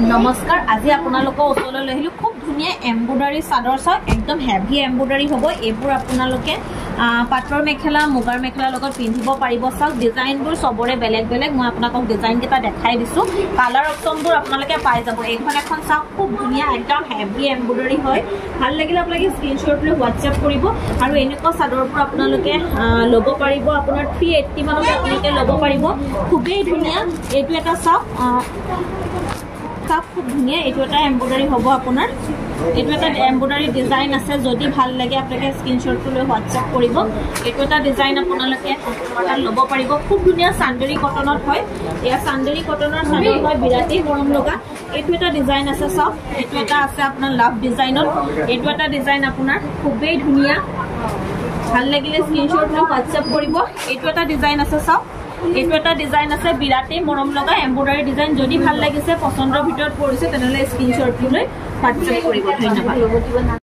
नमस्कार আজি আপোনালোকৰ ওচৰলৈ লৈ আহিলো খুব ধুনিয়া এমব্ৰইডাৰী চাদৰ চাও একদম হেভি এমব্ৰইডাৰী হ'ব এইবোৰ আপোনালোকে পাটৰ মেখেলা মুগাৰ মেখেলা লগত পিন্ধিব পাৰিব চাও ডিজাইনবোৰ সবৰে বেলেগ বেলেগ মই আপোনাক ডিজাইন কেটা দেখাই দিছো কালাৰ অপচনবোৰ আপোনালোকে পাই যাব এইখন এখন চাও খুব ধুনিয়া একদম হেভি এমব্ৰইডাৰী হয় ভাল লাগিলে আপোনালোকে স্ক্ৰিনশ্বট লৈ WhatsApp কৰিব আৰু এনেকুৱা চাদৰবোৰ আপোনালোকে লব পাৰিব আপোনাৰ 380 মানতে আপোনালোকে লব পাৰিব খুবেই ধুনিয়া এইটো এটা চাও খুব ধুনিয়া এটো এটা এমব্ৰইডাৰী হ'ব আপোনাৰ এটো এটা এমব্ৰইডাৰী ডিজাইন আছে যদি ভাল লাগে আপোনালোকে স্ক্ৰিনশ্বট লৈ WhatsApp কৰিব এটো এটা ডিজাইন আপোনালোকে ল'ব পাৰিব খুব ধুনিয়া সান্দেৰী কটনত হয় এয়া সান্দেৰী কটনৰ চাদৰ হয় বিৰাটি গৰম লগা এটো এটা ডিজাইন আছে সব এটো এটা আছে আপোনাৰ লাভ ডিজাইনত এটো এটা ডিজাইন আপোনাৰ খুবেই ধুনিয়া ভাল লাগিলে স্ক্ৰিনশ্বট লৈ WhatsApp কৰিব এটো এটা ডিজাইন আছে সব এটো এটা ডিজাইন আছে বিৰাটি মৰম লগা এমব্ৰইডাৰী ডিজাইন যদি ভাল লাগিছে পছন্দৰ ভিতৰত পৰিছে তেনেহলে স্ক্ৰিনশ্বট লৈ WhatsApp কৰিব ধন্যবাদ